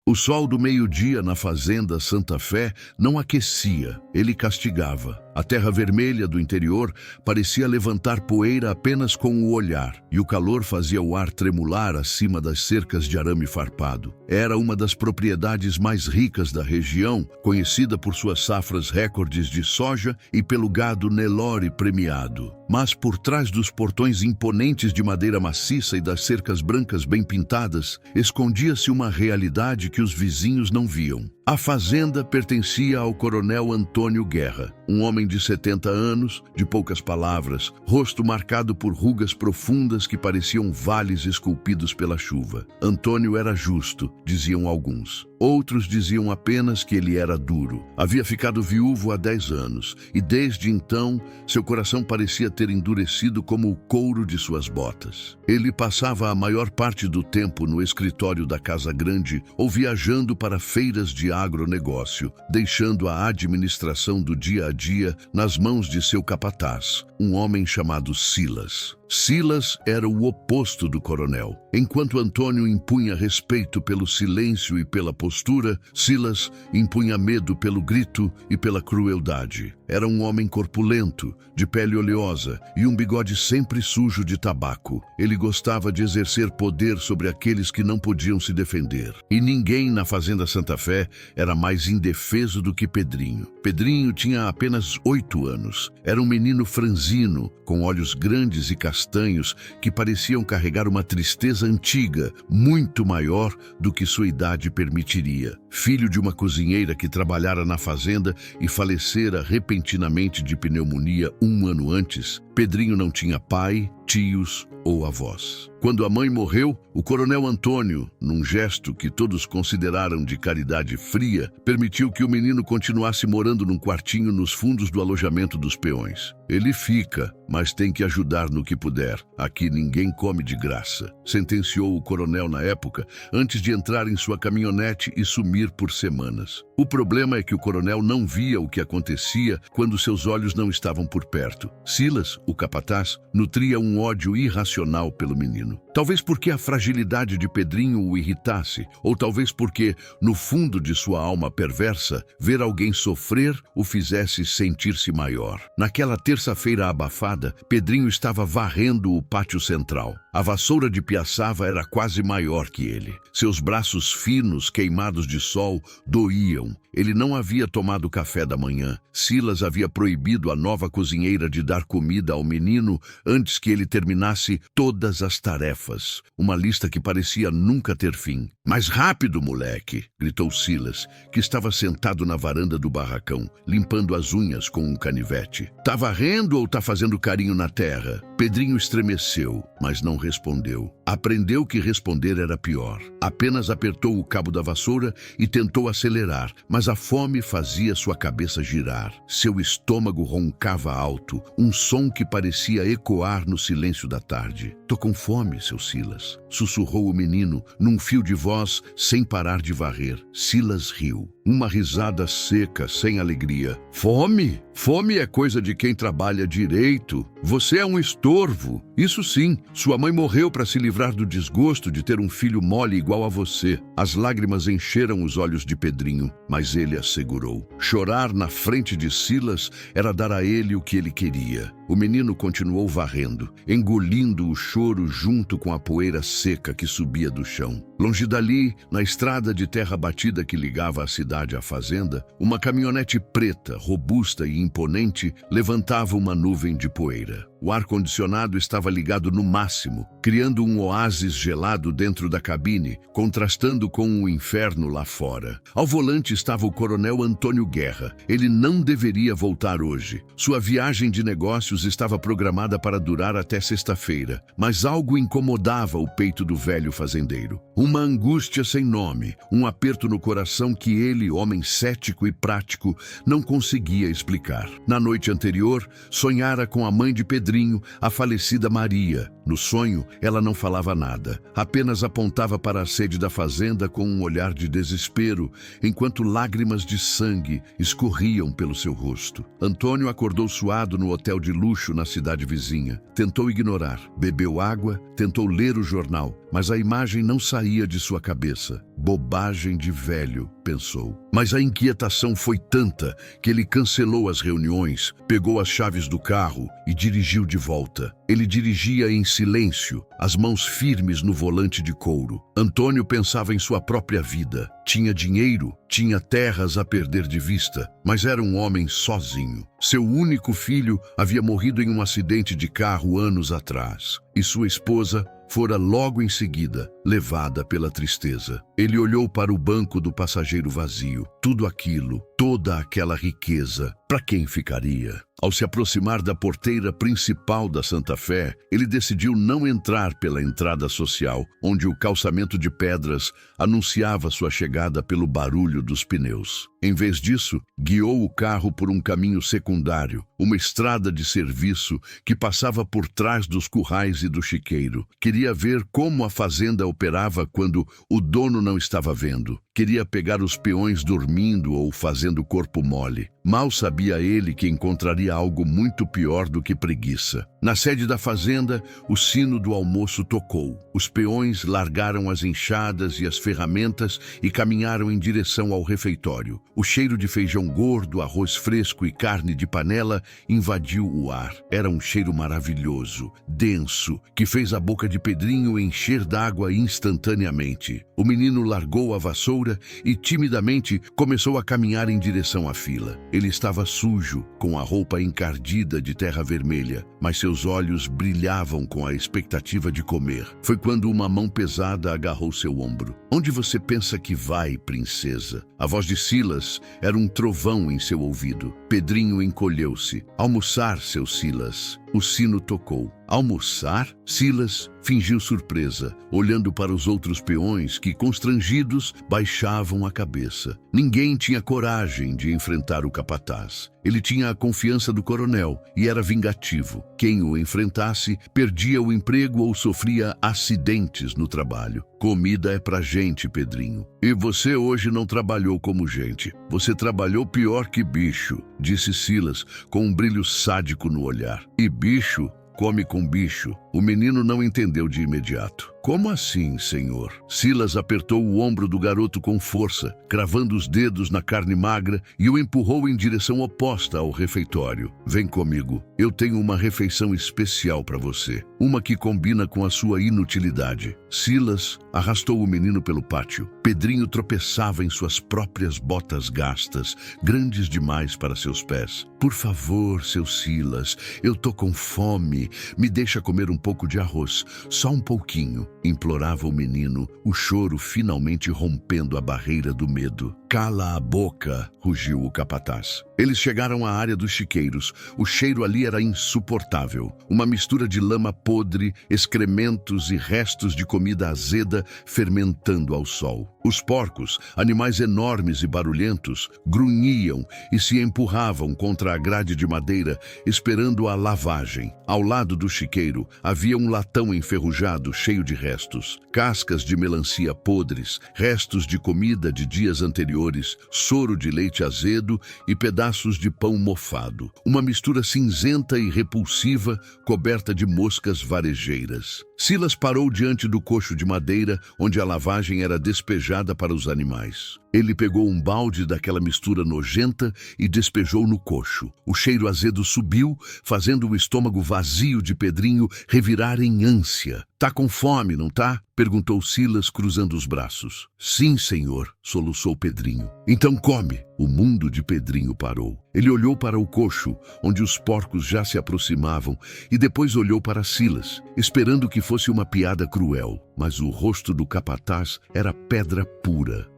O sol do meio-dia na fazenda Santa Fé não aquecia, ele castigava. A terra vermelha do interior parecia levantar poeira apenas com o olhar, e o calor fazia o ar tremular acima das cercas de arame farpado. Era uma das propriedades mais ricas da região, conhecida por suas safras recordes de soja e pelo gado Nelore premiado. Mas por trás dos portões imponentes de madeira maciça e das cercas brancas bem pintadas, escondia-se uma realidade que os vizinhos não viam. A fazenda pertencia ao coronel Antônio Guerra, um homem de 70 anos, de poucas palavras, rosto marcado por rugas profundas que pareciam vales esculpidos pela chuva. Antônio era justo, diziam alguns. Outros diziam apenas que ele era duro. Havia ficado viúvo há 10 anos, e desde então seu coração parecia ter endurecido como o couro de suas botas. Ele passava a maior parte do tempo no escritório da Casa Grande ou viajando para feiras de agronegócio, deixando a administração do dia a dia nas mãos de seu capataz, um homem chamado Silas. Silas era o oposto do coronel. Enquanto Antônio impunha respeito pelo silêncio e pela postura, Silas impunha medo pelo grito e pela crueldade. Era um homem corpulento, de pele oleosa e um bigode sempre sujo de tabaco. Ele gostava de exercer poder sobre aqueles que não podiam se defender. E ninguém na Fazenda Santa Fé era mais indefeso do que Pedrinho. Pedrinho tinha apenas 8 anos. Era um menino franzino, com olhos grandes e castanhos que pareciam carregar uma tristeza antiga, muito maior do que sua idade permitiria. Filho de uma cozinheira que trabalhara na fazenda e falecera repentinamente de pneumonia 1 ano antes, Pedrinho não tinha pai, tios ou avós. Quando a mãe morreu, o coronel Antônio, num gesto que todos consideraram de caridade fria, permitiu que o menino continuasse morando num quartinho nos fundos do alojamento dos peões. Ele fica, mas tem que ajudar no que puder. Aqui ninguém come de graça, sentenciou o coronel na época, antes de entrar em sua caminhonete e sumir por semanas. O problema é que o coronel não via o que acontecia quando seus olhos não estavam por perto. Silas, o capataz, nutria um ódio irracional pelo menino. Talvez porque a fragilidade de Pedrinho o irritasse, ou talvez porque, no fundo de sua alma perversa, ver alguém sofrer o fizesse sentir-se maior. Naquela terça-feira abafada, Pedrinho estava varrendo o pátio central. A vassoura de piaçava era quase maior que ele. Seus braços finos, queimados de sol, doíam. Ele não havia tomado café da manhã. Silas havia proibido a nova cozinheira de dar comida ao menino antes que ele terminasse todas as tarefas. Uma lista que parecia nunca ter fim. "Mais rápido, moleque!" gritou Silas, que estava sentado na varanda do barracão, limpando as unhas com um canivete. "Tá varrendo ou tá fazendo carinho na terra?" Pedrinho estremeceu, mas não respondeu. Aprendeu que responder era pior. Apenas apertou o cabo da vassoura e tentou acelerar, mas a fome fazia sua cabeça girar. Seu estômago roncava alto, um som que parecia ecoar no silêncio da tarde. "Tô com fome, seu Silas", sussurrou o menino, num fio de voz, sem parar de varrer. Silas riu. Uma risada seca, sem alegria. "Fome? Fome é coisa de quem trabalha direito. Você é um estorvo. Isso sim, sua mãe morreu para se livrar do desgosto de ter um filho mole igual a você." As lágrimas encheram os olhos de Pedrinho, mas ele as segurou. Chorar na frente de Silas era dar a ele o que ele queria. O menino continuou varrendo, engolindo o choro junto com a poeira seca que subia do chão. Longe dali, na estrada de terra batida que ligava a cidade à fazenda, uma caminhonete preta, robusta e imponente levantava uma nuvem de poeira. O ar-condicionado estava ligado no máximo, criando um oásis gelado dentro da cabine, contrastando com o inferno lá fora. Ao volante estava o coronel Antônio Guerra. Ele não deveria voltar hoje. Sua viagem de negócios estava programada para durar até sexta-feira, mas algo incomodava o peito do velho fazendeiro. Uma angústia sem nome, um aperto no coração que ele, homem cético e prático, não conseguia explicar. Na noite anterior, sonhara com a mãe de Pedrinho Pedrinho a falecida Maria. No sonho, ela não falava nada, apenas apontava para a sede da fazenda com um olhar de desespero, enquanto lágrimas de sangue escorriam pelo seu rosto. Antônio acordou suado no hotel de luxo na cidade vizinha. Tentou ignorar, bebeu água, tentou ler o jornal, mas a imagem não saía de sua cabeça. Bobagem de velho, pensou. Mas a inquietação foi tanta que ele cancelou as reuniões, pegou as chaves do carro e dirigiu de volta. Ele dirigia em silêncio, as mãos firmes no volante de couro. Antônio pensava em sua própria vida. Tinha dinheiro, tinha terras a perder de vista, mas era um homem sozinho. Seu único filho havia morrido em um acidente de carro anos atrás, e sua esposa fora logo em seguida levada pela tristeza. Ele olhou para o banco do passageiro vazio. Tudo aquilo, toda aquela riqueza, para quem ficaria? Ao se aproximar da porteira principal da Santa Fé, ele decidiu não entrar pela entrada social, onde o calçamento de pedras anunciava sua chegada pelo barulho dos pneus. Em vez disso, guiou o carro por um caminho secundário, uma estrada de serviço que passava por trás dos currais e do chiqueiro. Queria ver como a fazenda operava quando o dono não estava vendo. Queria pegar os peões dormindo ou fazendo corpo mole. Mal sabia ele que encontraria algo muito pior do que preguiça. Na sede da fazenda, o sino do almoço tocou. Os peões largaram as enxadas e as ferramentas e caminharam em direção ao refeitório. O cheiro de feijão gordo, arroz fresco e carne de panela invadiu o ar. Era um cheiro maravilhoso, denso, que fez a boca de Pedrinho encher d'água instantaneamente. O menino largou a vassoura e timidamente começou a caminhar em direção à fila. Ele estava sujo, com a roupa encardida de terra vermelha, mas seus olhos brilhavam com a expectativa de comer. Foi quando uma mão pesada agarrou seu ombro. "Onde você pensa que vai, princesa?" A voz de Silas era um trovão em seu ouvido. Pedrinho encolheu-se. "Almoçar, seu Silas." O sino tocou. "Almoçar?" Silas fingiu surpresa, olhando para os outros peões que, constrangidos, baixavam a cabeça. Ninguém tinha coragem de enfrentar o capataz. Ele tinha a confiança do coronel e era vingativo. Quem o enfrentasse perdia o emprego ou sofria acidentes no trabalho. "Comida é pra gente, Pedrinho. E você hoje não trabalhou como gente. Você trabalhou pior que bicho", disse Silas, com um brilho sádico no olhar. "E bicho come com bicho." O menino não entendeu de imediato. "Como assim, senhor?" Silas apertou o ombro do garoto com força, cravando os dedos na carne magra e o empurrou em direção oposta ao refeitório. "Vem comigo. Eu tenho uma refeição especial para você. Uma que combina com a sua inutilidade." Silas arrastou o menino pelo pátio. Pedrinho tropeçava em suas próprias botas gastas, grandes demais para seus pés. "Por favor, seu Silas, eu tô com fome. Me deixa comer um pouco de arroz, só um pouquinho", implorava o menino, o choro finalmente rompendo a barreira do medo. "Cala a boca", rugiu o capataz. Eles chegaram à área dos chiqueiros. O cheiro ali era insuportável. Uma mistura de lama podre, excrementos e restos de comida azeda fermentando ao sol. Os porcos, animais enormes e barulhentos, grunhiam e se empurravam contra a grade de madeira, esperando a lavagem. Ao lado do chiqueiro havia um latão enferrujado cheio de restos. Cascas de melancia podres, restos de comida de dias anteriores, soro de leite azedo e pedaços de pão mofado. Uma mistura cinzenta e repulsiva, coberta de moscas varejeiras. Silas parou diante do coxo de madeira, onde a lavagem era despejada para os animais. Ele pegou um balde daquela mistura nojenta e despejou no coxo. O cheiro azedo subiu, fazendo o estômago vazio de Pedrinho revirar em ânsia. "Tá com fome, não tá?" perguntou Silas, cruzando os braços. "Sim, senhor", soluçou Pedrinho. "Então come." O mundo de Pedrinho parou. Ele olhou para o coxo, onde os porcos já se aproximavam, e depois olhou para Silas, esperando que fosse uma piada cruel. Mas o rosto do capataz era pedra pura.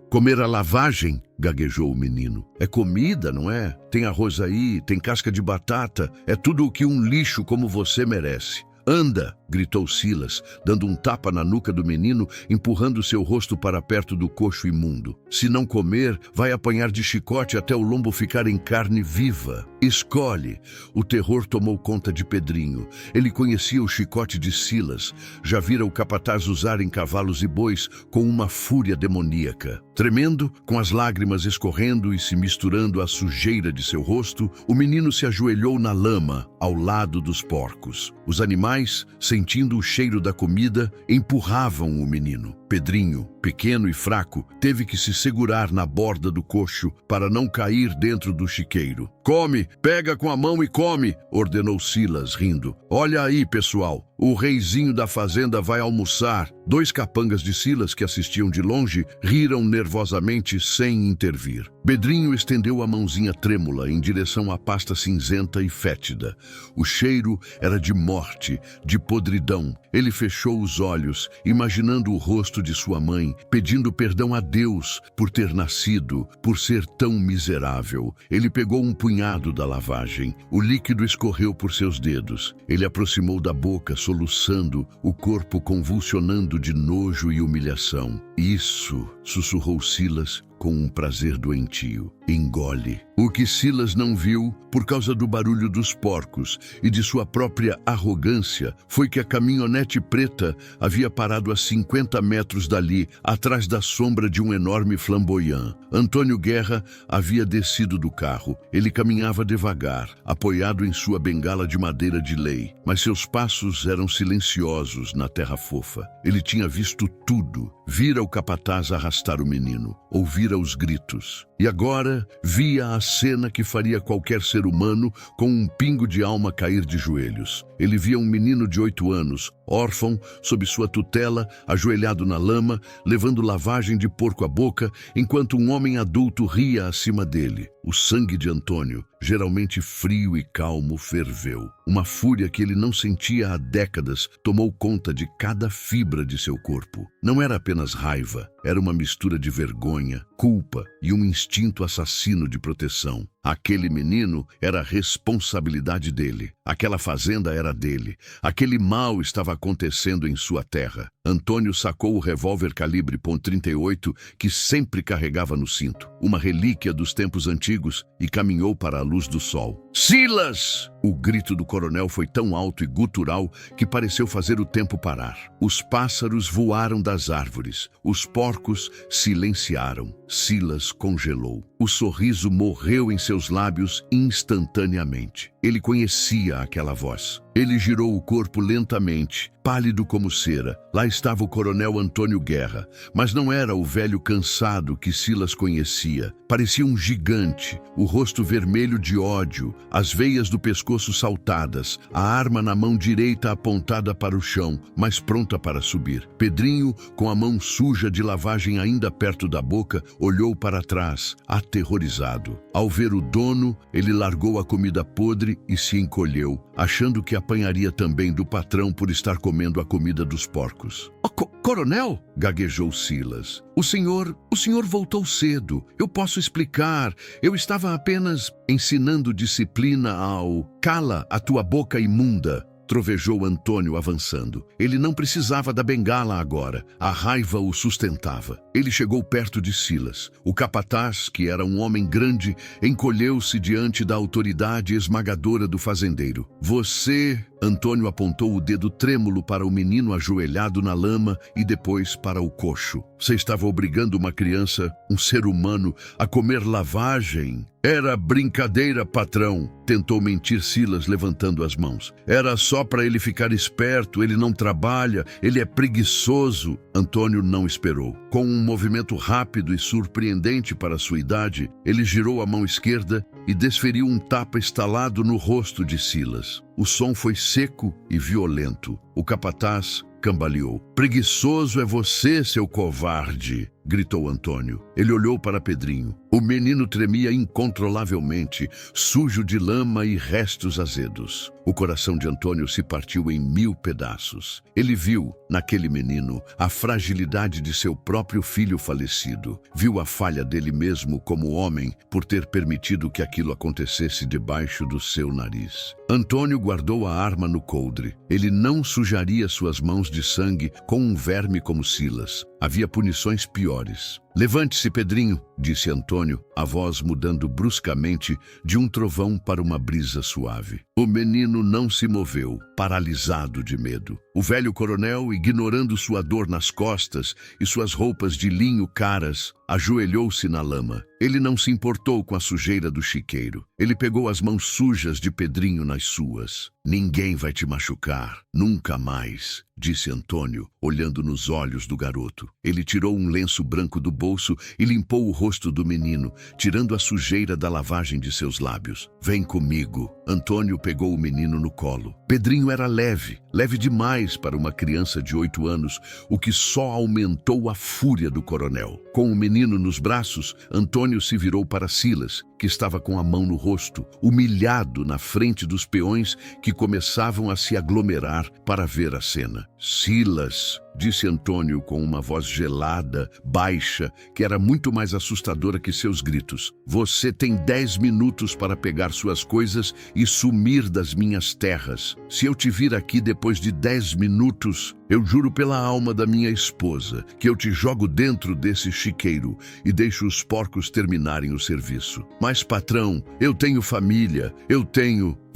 Comer a lavagem?" gaguejou o menino. "É comida, não é? Tem arroz aí, tem casca de batata. É tudo o que um lixo como você merece. Anda!" gritou Silas, dando um tapa na nuca do menino, empurrando seu rosto para perto do coxo imundo. Se não comer, vai apanhar de chicote até o lombo ficar em carne viva. Escolhe. O terror tomou conta de Pedrinho. Ele conhecia o chicote de Silas, já vira o capataz usar em cavalos e bois com uma fúria demoníaca. Tremendo, com as lágrimas escorrendo e se misturando à sujeira de seu rosto, o menino se ajoelhou na lama, ao lado dos porcos. Os animais, sentindo o cheiro da comida, empurravam o menino. Pedrinho, pequeno e fraco, teve que se segurar na borda do coxo para não cair dentro do chiqueiro. "Come, pega com a mão e come", ordenou Silas, rindo. "Olha aí, pessoal, o reizinho da fazenda vai almoçar." 2 capangas de Silas, que assistiam de longe, riram nervosamente sem intervir. Pedrinho estendeu a mãozinha trêmula em direção à pasta cinzenta e fétida. O cheiro era de morte, de podridão. Ele fechou os olhos, imaginando o rosto de sua mãe, pedindo perdão a Deus por ter nascido, por ser tão miserável. Ele pegou um punhado da lavagem. O líquido escorreu por seus dedos. Ele aproximou da boca, soluçando, o corpo convulsionando de nojo e humilhação. "Isso", sussurrou Silas, com um prazer doentio. "Engole." O que Silas não viu, por causa do barulho dos porcos e de sua própria arrogância, foi que a caminhonete preta havia parado a 50 metros dali, atrás da sombra de um enorme flamboyant. Antônio Guerra havia descido do carro. Ele caminhava devagar, apoiado em sua bengala de madeira de lei, mas seus passos eram silenciosos na terra fofa. Ele tinha visto tudo. Vira o capataz arrastar o menino, ouvira os gritos. E agora via a cena que faria qualquer ser humano com um pingo de alma cair de joelhos. Ele via um menino de 8 anos, órfão, sob sua tutela, ajoelhado na lama, levando lavagem de porco à boca, enquanto um homem adulto ria acima dele. O sangue de Antônio, geralmente frio e calmo, ferveu. Uma fúria que ele não sentia há décadas tomou conta de cada fibra de seu corpo. Não era apenas raiva, era uma mistura de vergonha, culpa e um instinto assassino de proteção. Aquele menino era a responsabilidade dele. Aquela fazenda era dele. Aquele mal estava acontecendo em sua terra. Antônio sacou o revólver calibre .38 que sempre carregava no cinto, uma relíquia dos tempos antigos, e caminhou para a luz do sol. "Silas!" O grito do coronel foi tão alto e gutural que pareceu fazer o tempo parar. Os pássaros voaram das árvores. Os porcos silenciaram. Silas congelou. O sorriso morreu em seus lábios instantaneamente. Ele conhecia aquela voz. Ele girou o corpo lentamente, pálido como cera. Lá estava o coronel Antônio Guerra, mas não era o velho cansado que Silas conhecia. Parecia um gigante, o rosto vermelho de ódio, as veias do pescoço saltadas, a arma na mão direita apontada para o chão, mas pronta para subir. Pedrinho, com a mão suja de lavagem ainda perto da boca, olhou para trás, aterrorizado. Ao ver o dono, ele largou a comida podre e se encolheu, achando que apanharia também do patrão por estar comendo a comida dos porcos. Coronel, gaguejou Silas. O senhor voltou cedo. Eu posso explicar. Eu estava apenas ensinando disciplina ao... Cala a tua boca imunda, trovejou Antônio avançando. Ele não precisava da bengala agora. A raiva o sustentava. Ele chegou perto de Silas. O capataz, que era um homem grande, encolheu-se diante da autoridade esmagadora do fazendeiro. Você... Antônio apontou o dedo trêmulo para o menino ajoelhado na lama e depois para o coxo. Você estava obrigando uma criança, um ser humano, a comer lavagem? Era brincadeira, patrão, tentou mentir Silas levantando as mãos. Era só para ele ficar esperto, ele não trabalha, ele é preguiçoso. Antônio não esperou. Com um movimento rápido e surpreendente para sua idade, ele girou a mão esquerda e desferiu um tapa estalado no rosto de Silas. O som foi seco e violento. O capataz cambaleou. Preguiçoso é você, seu covarde, gritou Antônio. Ele olhou para Pedrinho. O menino tremia incontrolavelmente, sujo de lama e restos azedos. O coração de Antônio se partiu em 1000 pedaços. Ele viu, naquele menino, a fragilidade de seu próprio filho falecido. Viu a falha dele mesmo como homem por ter permitido que aquilo acontecesse debaixo do seu nariz. Antônio guardou a arma no coldre. Ele não sujaria suas mãos de sangue com um verme como Silas. Havia punições piores. "Levante-se, Pedrinho", disse Antônio, a voz mudando bruscamente de um trovão para uma brisa suave. O menino não se moveu, paralisado de medo. O velho coronel, ignorando sua dor nas costas e suas roupas de linho caras, ajoelhou-se na lama. Ele não se importou com a sujeira do chiqueiro. Ele pegou as mãos sujas de Pedrinho nas suas. "Ninguém vai te machucar, nunca mais", disse Antônio, olhando nos olhos do garoto. Ele tirou um lenço branco do bolso e limpou o rosto do menino, tirando a sujeira da lavagem de seus lábios. "Vem comigo." Antônio pegou o menino no colo. Pedrinho era leve demais para uma criança de 8 anos, o que só aumentou a fúria do coronel. Com o menino nos braços, Antônio se virou para Silas, que estava com a mão no rosto, humilhado na frente dos peões que começavam a se aglomerar para ver a cena. "Silas", disse Antônio com uma voz gelada, baixa, que era muito mais assustadora que seus gritos. "Você tem 10 minutos para pegar suas coisas e sumir das minhas terras. Se eu te vir aqui depois de 10 minutos, eu juro pela alma da minha esposa que eu te jogo dentro desse chiqueiro e deixo os porcos terminarem o serviço. Mas, patrão, eu tenho família,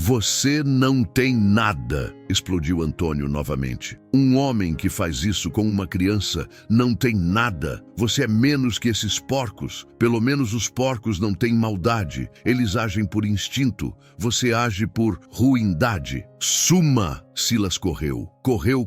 Você não tem nada", explodiu Antônio novamente. "Um homem que faz isso com uma criança não tem nada. Você é menos que esses porcos. Pelo menos os porcos não têm maldade. Eles agem por instinto. Você age por ruindade. Suma!" Silas correu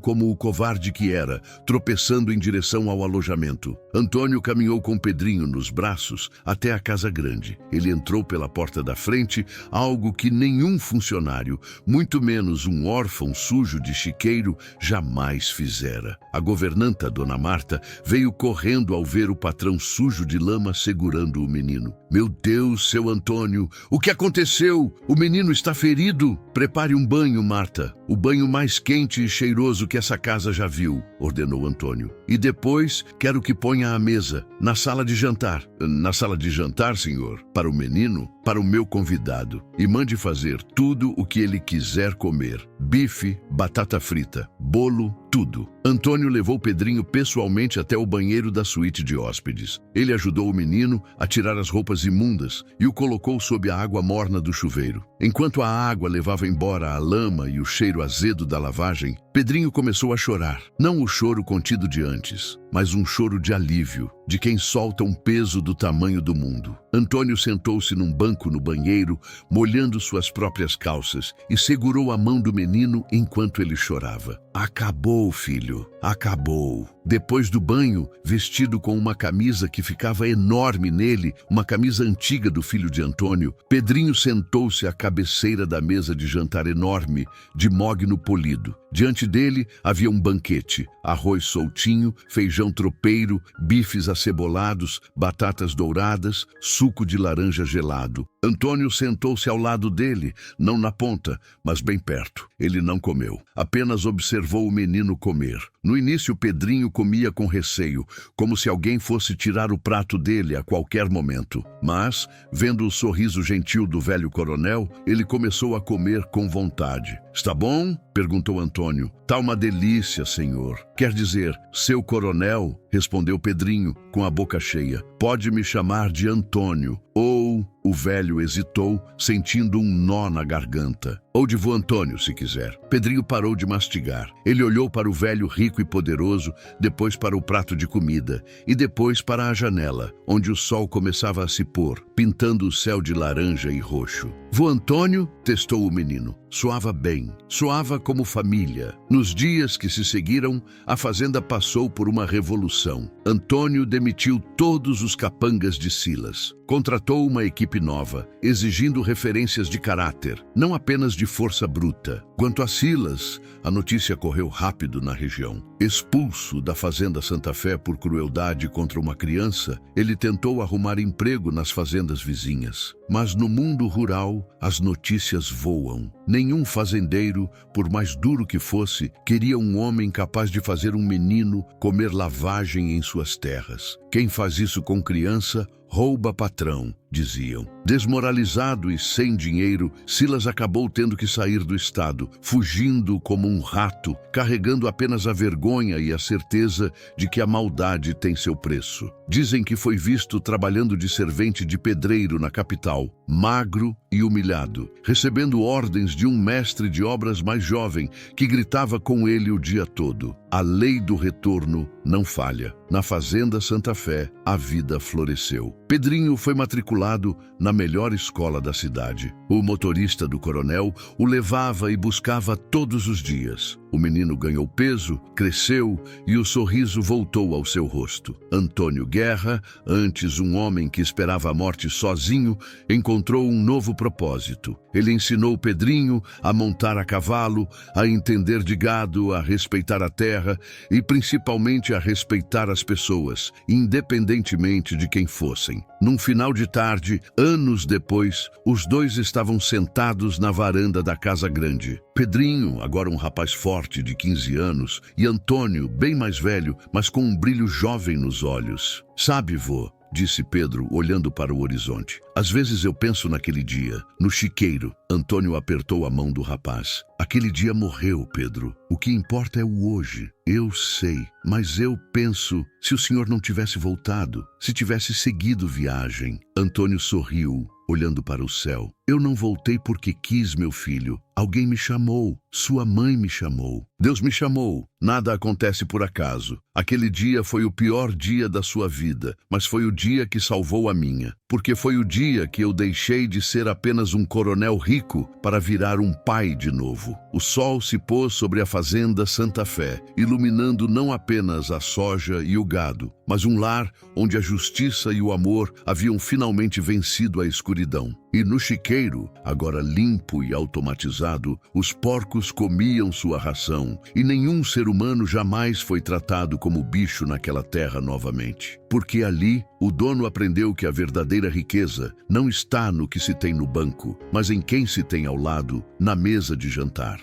como o covarde que era, tropeçando em direção ao alojamento. Antônio caminhou com Pedrinho nos braços até a casa grande. Ele entrou pela porta da frente, algo que nenhum funcionário, muito menos um órfão sujo de chiqueiro, jamais fizera. A governanta, Dona Marta, veio correndo ao ver o patrão sujo de lama segurando o menino. "Meu Deus, seu Antônio, o que aconteceu? O menino está ferido." "Prepare um banho, Marta. O banho mais quente e cheiroso que essa casa já viu", ordenou Antônio. "E depois quero que ponha à mesa, na sala de jantar." "Na sala de jantar, senhor? Para o menino? Para o meu convidado. E mande fazer tudo o que ele quiser comer. Bife, batata frita, bolo, tudo." Antônio levou Pedrinho pessoalmente até o banheiro da suíte de hóspedes. Ele ajudou o menino a tirar as roupas imundas e o colocou sob a água morna do chuveiro. Enquanto a água levava embora a lama e o cheiro azedo da lavagem, Pedrinho começou a chorar. Não o choro contido de antes, mas um choro de alívio, de quem solta um peso do tamanho do mundo. Antônio sentou-se num banco no banheiro, molhando suas próprias calças, e segurou a mão do menino enquanto ele chorava. "Acabou, filho, acabou." Depois do banho, vestido com uma camisa que ficava enorme nele, uma camisa antiga do filho de Antônio, Pedrinho sentou-se à cabeceira da mesa de jantar enorme, de mogno polido. Diante dele havia um banquete: arroz soltinho, feijão tropeiro, bifes acebolados, batatas douradas, suco de laranja gelado. Antônio sentou-se ao lado dele, não na ponta, mas bem perto. Ele não comeu, apenas observou o menino comer. No início, Pedrinho comia com receio, como se alguém fosse tirar o prato dele a qualquer momento. Mas, vendo o sorriso gentil do velho coronel, ele começou a comer com vontade. "Está bom?" perguntou Antônio. "Tá uma delícia, senhor." "Quer dizer, seu coronel?" respondeu Pedrinho, com a boca cheia. "Pode me chamar de Antônio." Ou... O velho hesitou, sentindo um nó na garganta. "Ou de vô Antônio, se quiser." Pedrinho parou de mastigar. Ele olhou para o velho rico e poderoso, depois para o prato de comida, e depois para a janela, onde o sol começava a se pôr, pintando o céu de laranja e roxo. "Vô Antônio?" testou o menino. Soava bem, soava como família. Nos dias que se seguiram, a fazenda passou por uma revolução. Antônio demitiu todos os capangas de Silas. Contratou uma equipe equipe nova, exigindo referências de caráter, não apenas de força bruta. Quanto a Silas, a notícia correu rápido na região. Expulso da Fazenda Santa Fé por crueldade contra uma criança, ele tentou arrumar emprego nas fazendas vizinhas. Mas no mundo rural, as notícias voam. Nenhum fazendeiro, por mais duro que fosse, queria um homem capaz de fazer um menino comer lavagem em suas terras. Quem faz isso com criança, rouba patrão, diziam. Desmoralizado e sem dinheiro, Silas acabou tendo que sair do estado, fugindo como um rato, carregando apenas a vergonha e a certeza de que a maldade tem seu preço. Dizem que foi visto trabalhando de servente de pedreiro na capital, magro e humilhado, recebendo ordens de um mestre de obras mais jovem que gritava com ele o dia todo. A lei do retorno não falha. Na Fazenda Santa Fé, a vida floresceu. Pedrinho foi matriculado na melhor escola da cidade. O motorista do coronel o levava e buscava todos os dias. O menino ganhou peso, cresceu e o sorriso voltou ao seu rosto. Antônio Guerra, antes um homem que esperava a morte sozinho, encontrou um novo propósito. Ele ensinou Pedrinho a montar a cavalo, a entender de gado, a respeitar a terra e principalmente a respeitar as pessoas, independentemente de quem fossem. Num final de tarde, anos depois, os dois estavam sentados na varanda da casa grande. Pedrinho, agora um rapaz forte de 15 anos, e Antônio, bem mais velho, mas com um brilho jovem nos olhos. "Sabe, vô", disse Pedro, olhando para o horizonte. "Às vezes eu penso naquele dia, no chiqueiro." Antônio apertou a mão do rapaz. "Aquele dia morreu, Pedro. O que importa é o hoje." "Eu sei, mas eu penso, se o senhor não tivesse voltado, se tivesse seguido viagem." Antônio sorriu, olhando para o céu. "Eu não voltei porque quis, meu filho. Alguém me chamou. Sua mãe me chamou. Deus me chamou. Nada acontece por acaso. Aquele dia foi o pior dia da sua vida, mas foi o dia que salvou a minha. Porque foi o dia que eu deixei de ser apenas um coronel rico para virar um pai de novo." O sol se pôs sobre a Fazenda Santa Fé, iluminando não apenas a soja e o gado, mas um lar onde a justiça e o amor haviam finalmente vencido a escuridão. E no chiqueiro, agora limpo e automatizado, os porcos comiam sua ração, e nenhum ser humano jamais foi tratado como bicho naquela terra novamente. Porque ali, o dono aprendeu que a verdadeira riqueza não está no que se tem no banco, mas em quem se tem ao lado, na mesa de jantar.